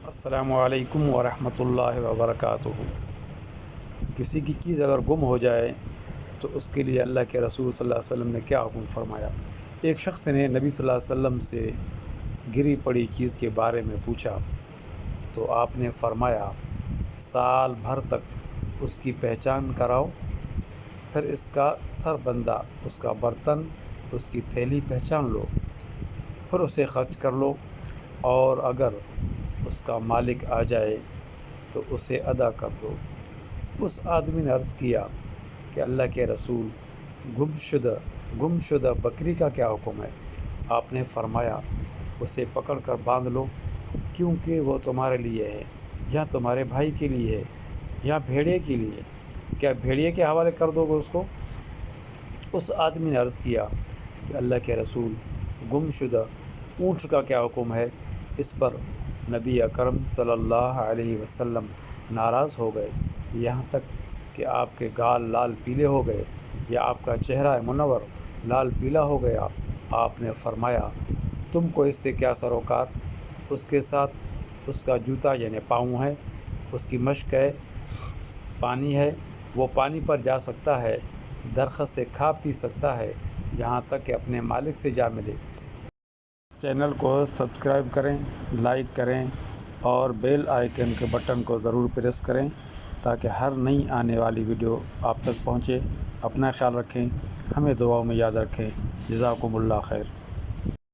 السلام علیکم ورحمۃ اللہ وبرکاتہ۔ کسی کی چیز اگر گم ہو جائے تو اس کے لیے اللہ کے رسول صلی اللہ علیہ وسلم نے کیا حکم فرمایا؟ ایک شخص نے نبی صلی اللہ علیہ وسلم سے گری پڑی چیز کے بارے میں پوچھا تو آپ نے فرمایا سال بھر تک اس کی پہچان کراؤ، پھر اس کا سر بندہ، اس کا برتن، اس کی تھیلی پہچان لو، پھر اسے خرچ کر لو، اور اگر اس کا مالک آ جائے تو اسے ادا کر دو۔ اس آدمی نے عرض کیا کہ اللہ کے رسول، گم شدہ بکری کا کیا حکم ہے؟ آپ نے فرمایا اسے پکڑ کر باندھ لو، کیونکہ وہ تمہارے لیے ہے، یا تمہارے بھائی کے لیے ہے، یا بھیڑیے کے لیے۔ کیا بھیڑیے کے حوالے کر دو گے اس کو؟ اس آدمی نے عرض کیا کہ اللہ کے رسول، گم شدہ اونٹ کا کیا حکم ہے؟ اس پر نبی اکرم صلی اللہ علیہ وسلم ناراض ہو گئے، یہاں تک کہ آپ کے گال لال پیلے ہو گئے، یا آپ کا چہرہ منور لال پیلا ہو گیا۔ آپ نے فرمایا تم کو اس سے کیا سروکار؟ اس کے ساتھ اس کا جوتا یعنی پاؤں ہے، اس کی مشک ہے، پانی ہے، وہ پانی پر جا سکتا ہے، درخت سے کھا پی سکتا ہے، یہاں تک کہ اپنے مالک سے جا ملے۔ اس چینل کو سبسکرائب کریں، لائک کریں اور بیل آئیکن کے بٹن کو ضرور پریس کریں تاکہ ہر نئی آنے والی ویڈیو آپ تک پہنچے۔ اپنا خیال رکھیں، ہمیں دعاؤں میں یاد رکھیں۔ جزاکم اللہ خیر۔